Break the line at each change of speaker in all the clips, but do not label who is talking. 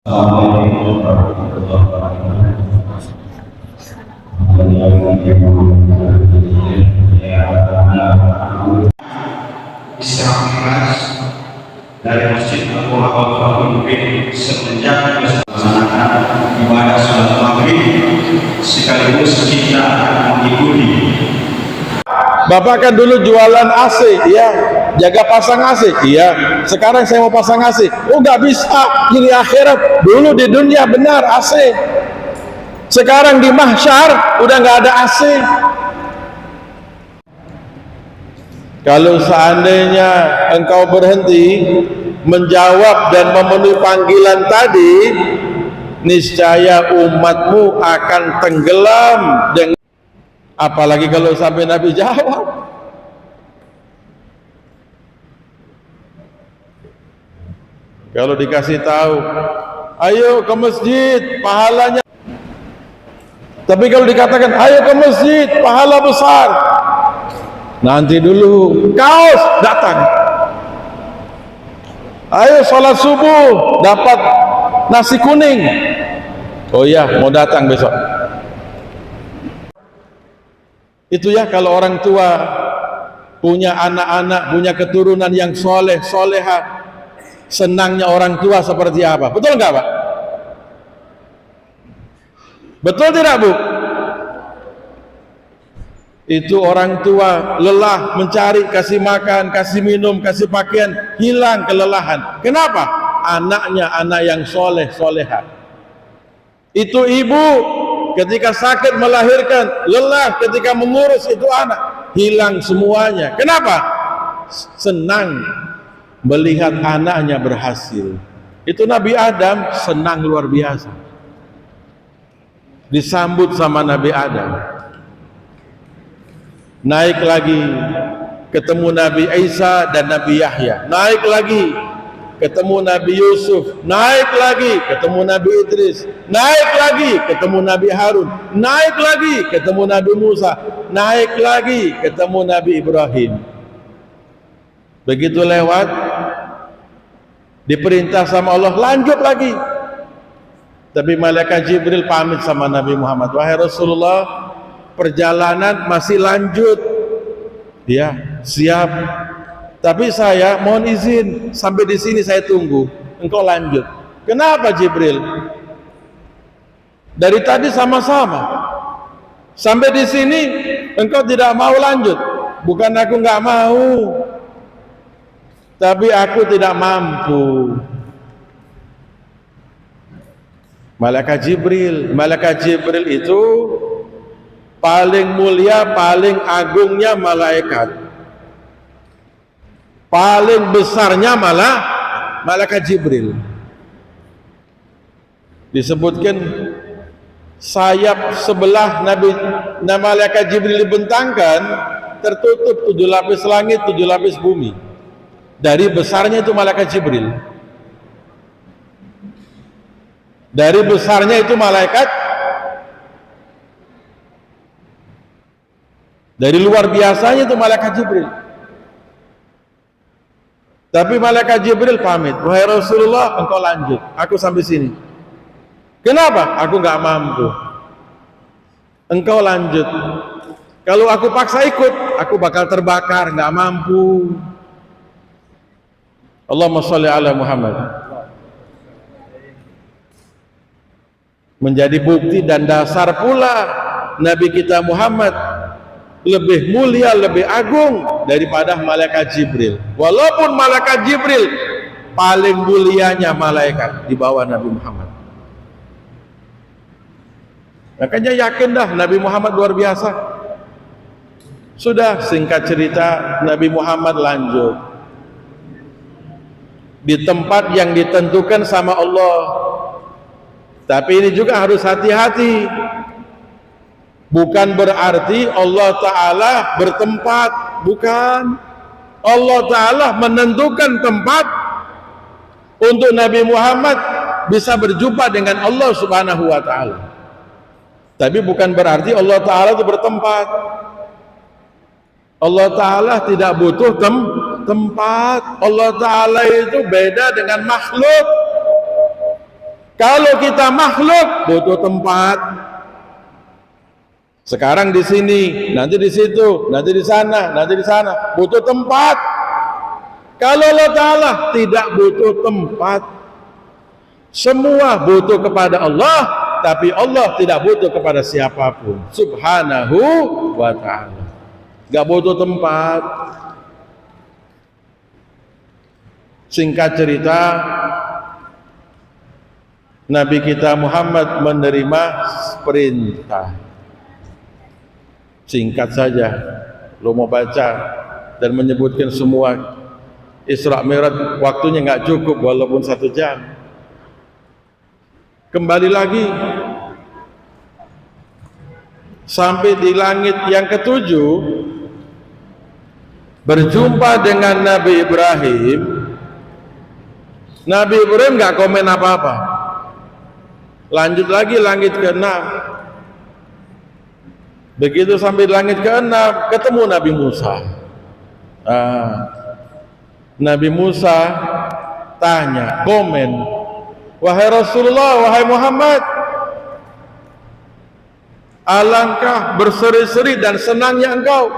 Assalamualaikum warahmatullahi wabarakatuh. Istirahat dari Masjid Abu Bakar Bin semenjak melaksanakan ibadah salat maghrib sekaligus kita mengikuti.
Bapak kan dulu jualan AC, ya, jaga pasang AC, iya. Sekarang saya mau pasang AC, oh nggak bisa, ini akhirat. Dulu di dunia benar AC, sekarang di mahsyar udah nggak ada AC. Kalau seandainya engkau berhenti menjawab dan memenuhi panggilan tadi, niscaya umatmu akan tenggelam dengan. Apalagi kalau sampai Nabi jawab. Kalau dikasih tahu, ayo ke masjid, pahalanya. Tapi kalau dikatakan, ayo ke masjid, pahala besar. Nanti dulu, kaos datang. Ayo sholat subuh, dapat nasi kuning. Oh iya, mau datang besok. Itu ya kalau orang tua punya anak-anak, punya keturunan yang soleh, soleha, senangnya orang tua seperti apa? Betul nggak Pak? Betul tidak Bu? Itu orang tua lelah mencari, kasih makan, kasih minum, kasih pakaian, hilang kelelahan. Kenapa? Anaknya anak yang soleh, soleha. Itu ibu ketika sakit melahirkan, lelah ketika mengurus itu anak, hilang semuanya. Kenapa? Senang melihat anaknya berhasil. Itu Nabi Adam senang luar biasa. Disambut sama Nabi Adam. Naik lagi, ketemu Nabi Isa dan Nabi Yahya. Naik lagi, ketemu Nabi Yusuf. Naik lagi, ketemu Nabi Idris. Naik lagi, ketemu Nabi Harun. Naik lagi, ketemu Nabi Musa. Naik lagi, ketemu Nabi Ibrahim. Begitu lewat, diperintah sama Allah, lanjut lagi. Tapi malaikat Jibril pamit sama Nabi Muhammad, wahai Rasulullah, perjalanan masih lanjut. Ya, siap. Tapi saya mohon izin, sampai di sini saya tunggu, engkau lanjut. Kenapa Jibril? Dari tadi sama-sama. Sampai di sini engkau tidak mau lanjut. Bukan aku nggak mau, tapi aku tidak mampu. Malaikat Jibril itu paling mulia, paling agungnya malaikat. Paling besarnya malah malaikat Jibril. Disebutkan sayap sebelah malaikat Jibril dibentangkan, tertutup 7 lapis langit, 7 lapis bumi. Dari besarnya itu malaikat Jibril. Dari besarnya itu malaikat, dari luar biasanya itu malaikat Jibril. Tapi malaikat Jibril pamit, wahai Rasulullah, engkau lanjut, aku sampai sini. Kenapa? Aku nggak mampu. Engkau lanjut. Kalau aku paksa ikut, aku bakal terbakar, nggak mampu. Allahumma sholli ala Muhammad. Menjadi bukti dan dasar pula Nabi kita Muhammad lebih mulia, lebih agung daripada malaikat Jibril. Walaupun malaikat Jibril paling mulianya malaikat di bawah Nabi Muhammad. Makanya yakin dah Nabi Muhammad luar biasa. Sudah, singkat cerita, Nabi Muhammad lanjut di tempat yang ditentukan sama Allah. Tapi ini juga harus hati-hati. Bukan berarti Allah Ta'ala bertempat, bukan. Allah Ta'ala menentukan tempat untuk Nabi Muhammad bisa berjumpa dengan Allah Subhanahu wa Ta'ala. Tapi bukan berarti Allah Ta'ala itu bertempat. Allah Ta'ala tidak butuh tempat. Allah Ta'ala itu beda dengan makhluk. Kalau kita makhluk butuh tempat. Sekarang di sini, nanti di situ, nanti di sana, nanti di sana, butuh tempat. Kalau Allah Ta'ala tidak butuh tempat. Semua butuh kepada Allah, tapi Allah tidak butuh kepada siapapun. Subhanahu wa ta'ala. Gak butuh tempat. Singkat cerita, Nabi kita Muhammad menerima perintah. Singkat saja, lo mau baca dan menyebutkan semua Isra Mi'raj, waktunya nggak cukup walaupun 1 jam. Kembali lagi sampai di langit yang ke-7, berjumpa dengan Nabi Ibrahim. Nabi Ibrahim nggak komen apa-apa. Lanjut lagi langit ke-6. Begitu sampai langit ke-6, ketemu Nabi Musa. Nabi Musa tanya, komen, wahai Rasulullah, wahai Muhammad, alangkah berseri-seri dan senangnya engkau.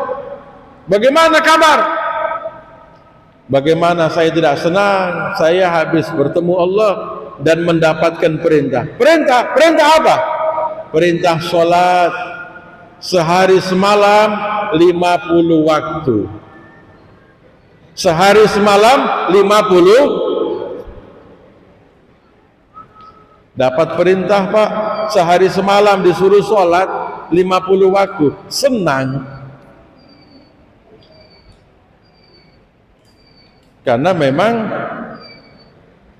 Bagaimana kabar? Bagaimana saya tidak senang? Saya habis bertemu Allah dan mendapatkan perintah. Perintah apa? Perintah sholat sehari semalam 50 waktu. Sehari semalam 50. Dapat perintah, Pak, sehari semalam disuruh sholat 50 waktu. Senang. Karena memang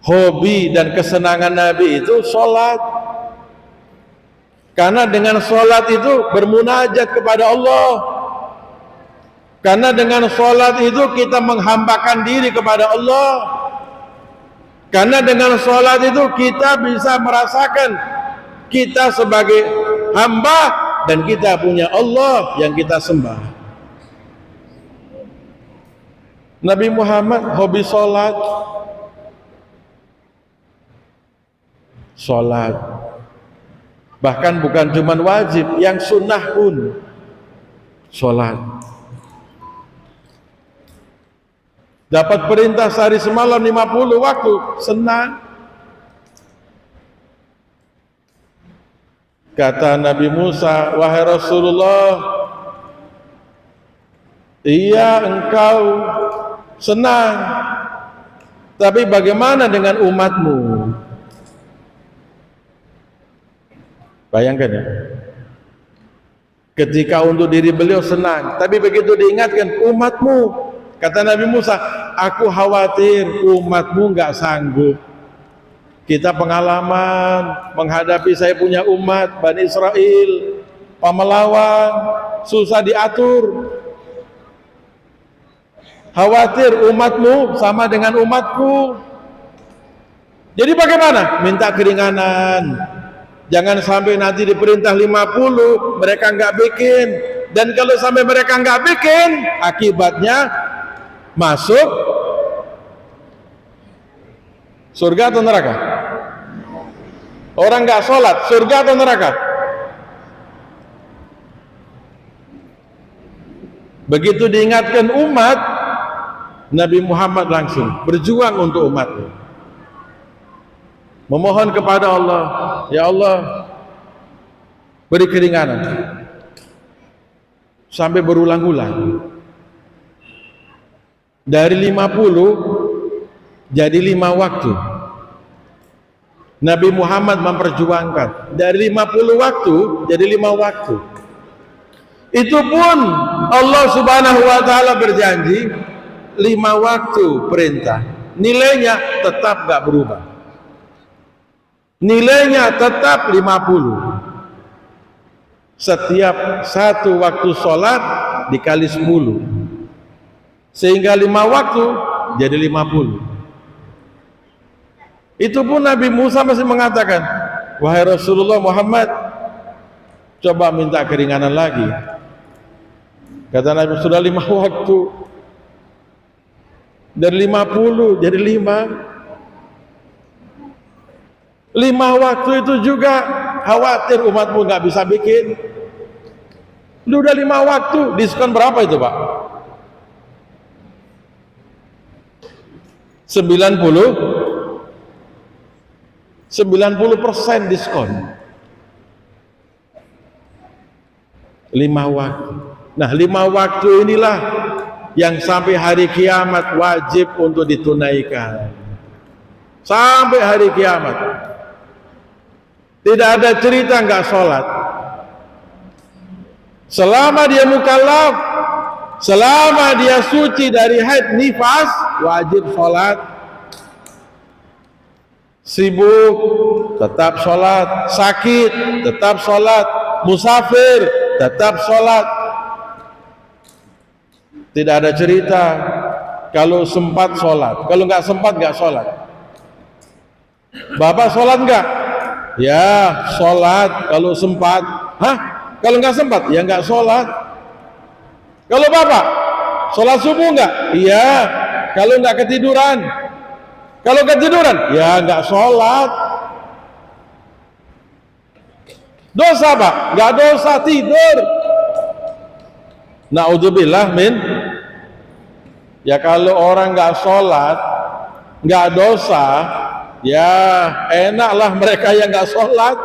hobi dan kesenangan Nabi itu sholat. Karena dengan sholat itu bermunajat kepada Allah. Karena dengan sholat itu kita menghambakan diri kepada Allah. Karena dengan sholat itu kita bisa merasakan kita sebagai hamba dan kita punya Allah yang kita sembah. Nabi Muhammad hobi sholat. Sholat. Bahkan bukan cuma wajib, yang sunnah pun sholat. Dapat perintah sehari semalam 50 waktu, senang. Kata Nabi Musa, wahai Rasulullah, iya engkau senang, tapi bagaimana dengan umatmu? Bayangkan ya, ketika untuk diri beliau senang, tapi begitu diingatkan umatmu, kata Nabi Musa, aku khawatir umatmu nggak sanggup. Kita pengalaman menghadapi saya punya umat Bani Israel, pemelawan, susah diatur. Khawatir umatmu sama dengan umatku. Jadi bagaimana? Minta keringanan. Jangan sampai nanti diperintah 50 mereka nggak bikin. Dan kalau sampai mereka nggak bikin, akibatnya masuk surga atau neraka? Orang nggak sholat, surga atau neraka? Begitu diingatkan umat, Nabi Muhammad langsung berjuang untuk umatnya. Memohon kepada Allah, ya Allah, beri keringanan. Sampai berulang-ulang. Dari 50 jadi 5 waktu. Nabi Muhammad memperjuangkan dari 50 waktu jadi 5 waktu. Itu pun Allah Subhanahu wa taala berjanji 5 waktu perintah. Nilainya tetap gak berubah. Nilainya tetap 50. Setiap 1 waktu sholat dikali 10. Sehingga 5 waktu jadi 50. Itu pun Nabi Musa masih mengatakan, wahai Rasulullah Muhammad, coba minta keringanan lagi. Kata Nabi, sudah 5 waktu. Dari 50 jadi 5. 5 waktu itu juga khawatir umatmu nggak bisa bikin. Lu udah 5 waktu, diskon berapa itu Pak? 90% diskon. 5 waktu. Nah 5 waktu inilah yang sampai hari kiamat wajib untuk ditunaikan. Sampai hari kiamat. Tidak ada cerita nggak sholat. Selama dia mukallaf, selama dia suci dari haid nifas, wajib sholat. Sibuk, tetap sholat. Sakit, tetap sholat. Musafir, tetap sholat. Tidak ada cerita kalau sempat sholat, kalau nggak sempat nggak sholat. Bapak sholat nggak? Ya sholat kalau sempat. Hah? Kalau nggak sempat ya nggak sholat. Kalau bapak sholat subuh nggak? Iya. Kalau nggak ketiduran, kalau ketiduran ya nggak sholat. Dosa pak? Nggak dosa, tidur. Naudzubillah min. Ya kalau orang nggak sholat nggak dosa, ya enaklah mereka yang nggak sholat.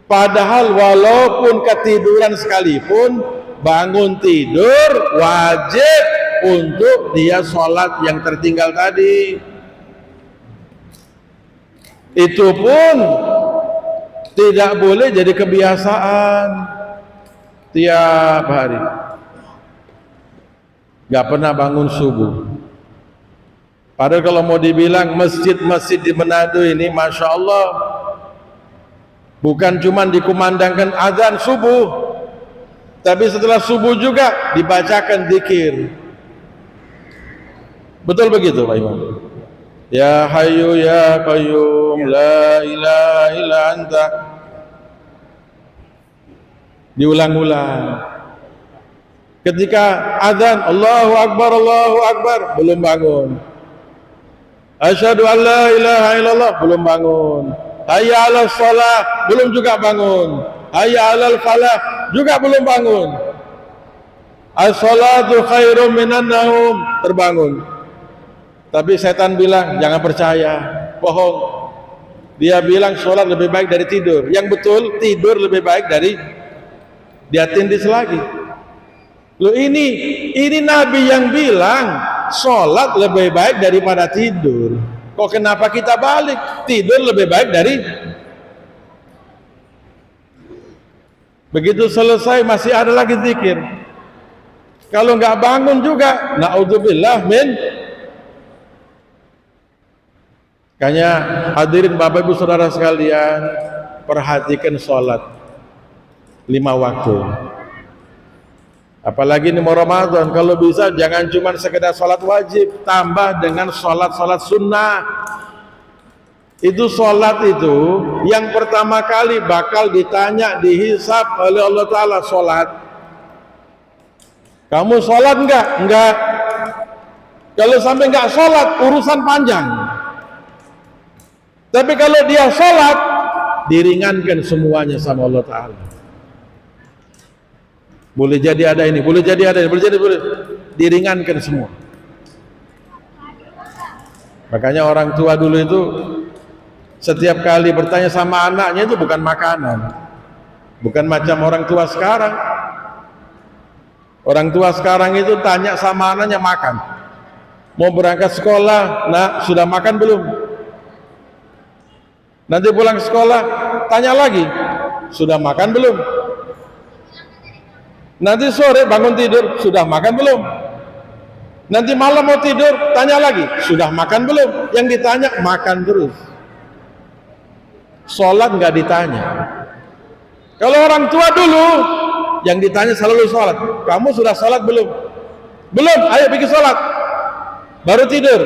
Padahal walaupun ketiduran sekalipun, bangun tidur wajib untuk dia sholat yang tertinggal tadi. Itu pun tidak boleh jadi kebiasaan tiap hari. Gak pernah bangun subuh. Padahal kalau mau dibilang masjid-masjid di Manado ini, Masya Allah, bukan cuma dikumandangkan azan subuh, tapi setelah subuh juga dibacakan zikir. Betul begitu Pak Imam? Ya Hayyu Ya Qayyum La ilaha illa anta. Diulang-ulang. Ketika azan Allahu Akbar belum bangun. Asyhadu an la ilaha illallah belum bangun. Hayya 'alas shalah belum juga bangun. Hayya 'alal falah juga belum bangun. As-salatu khairum minan naum, terbangun. Tapi setan bilang jangan percaya, bohong. Dia bilang sholat lebih baik dari tidur. Yang betul tidur lebih baik dari dia tindis lagi. Loh ini Nabi yang bilang sholat lebih baik daripada tidur. Kok kenapa kita balik? Tidur lebih baik dari. Begitu selesai masih ada lagi zikir. Kalau nggak bangun juga, naudzubillah min. Makanya hadirin Bapak Ibu Saudara sekalian, perhatikan sholat 5 waktu. Apalagi ini mau Ramadan, kalau bisa jangan cuma sekedar sholat wajib, tambah dengan sholat-sholat sunnah. Itu sholat itu yang pertama kali bakal ditanya, dihisab oleh Allah Ta'ala. Sholat, kamu sholat enggak? Enggak. Kalau sampai enggak sholat, urusan panjang. Tapi kalau dia sholat, diringankan semuanya sama Allah Ta'ala. Boleh jadi ada ini, boleh jadi ada ini, boleh diringankan semua. Makanya orang tua dulu itu setiap kali bertanya sama anaknya itu bukan makanan, bukan macam orang tua sekarang. Orang tua sekarang itu tanya sama anaknya makan, mau berangkat sekolah, nak sudah makan belum? Nanti pulang sekolah tanya lagi, sudah makan belum? Nanti sore bangun tidur, sudah makan belum? Nanti malam mau tidur, tanya lagi, sudah makan belum? Yang ditanya makan terus. Sholat nggak ditanya. Kalau orang tua dulu, yang ditanya selalu sholat. Kamu sudah sholat belum? Belum, ayo pergi sholat. Baru tidur.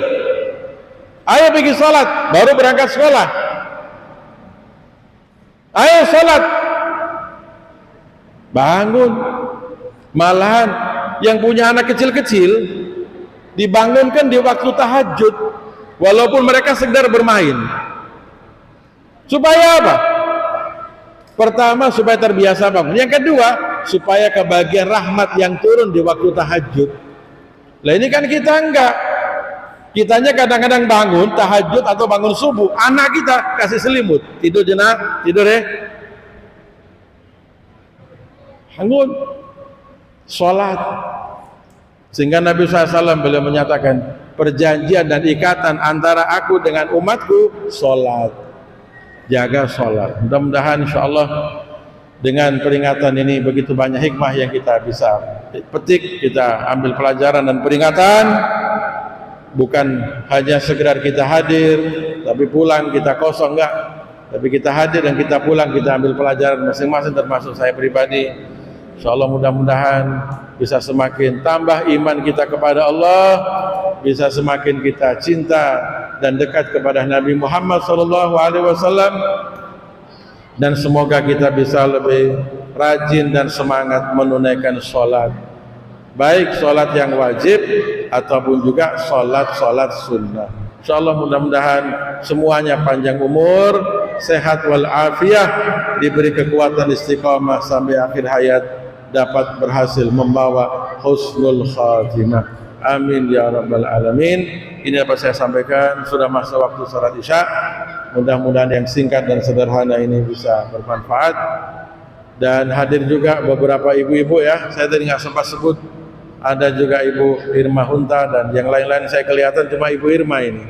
Ayo pergi sholat, baru berangkat sekolah. Ayo sholat. Bangun. Malahan yang punya anak kecil-kecil dibangunkan di waktu tahajud. walaupun mereka sekedar bermain. Supaya apa? Pertama, supaya terbiasa bangun. Yang kedua, supaya kebagian rahmat yang turun di waktu tahajud. Lah ini kan kita enggak. Kitanya kadang-kadang bangun tahajud atau bangun subuh, anak kita kasih selimut, tidur jenak, tidur ya. Bangun, sholat. Sehingga Nabi SAW beliau menyatakan, perjanjian dan ikatan antara aku dengan umatku, sholat. Jaga sholat. Mudah-mudahan insya Allah dengan peringatan ini begitu banyak hikmah yang kita bisa petik, kita ambil pelajaran dan peringatan. Bukan hanya sekedar kita hadir tapi pulang kita kosong, enggak, tapi kita hadir dan kita pulang, kita ambil pelajaran masing-masing, termasuk saya pribadi. Insyaallah mudah-mudahan bisa semakin tambah iman kita kepada Allah, bisa semakin kita cinta dan dekat kepada Nabi Muhammad SAW, dan semoga kita bisa lebih rajin dan semangat menunaikan sholat, baik sholat yang wajib ataupun juga sholat sunnah. InsyaAllah mudah-mudahan semuanya panjang umur, sehat walafiat, diberi kekuatan istiqamah sampai akhir hayat, dapat berhasil membawa husnul khatimah. Amin ya rabbal alamin. Ini apa saya sampaikan, sudah masa waktu salat isya. Mudah-mudahan yang singkat dan sederhana ini bisa bermanfaat. Dan hadir juga beberapa ibu-ibu ya, saya tadi nggak sempat sebut. Ada juga Ibu Irma Hunta dan yang lain-lain, saya kelihatan cuma Ibu Irma ini.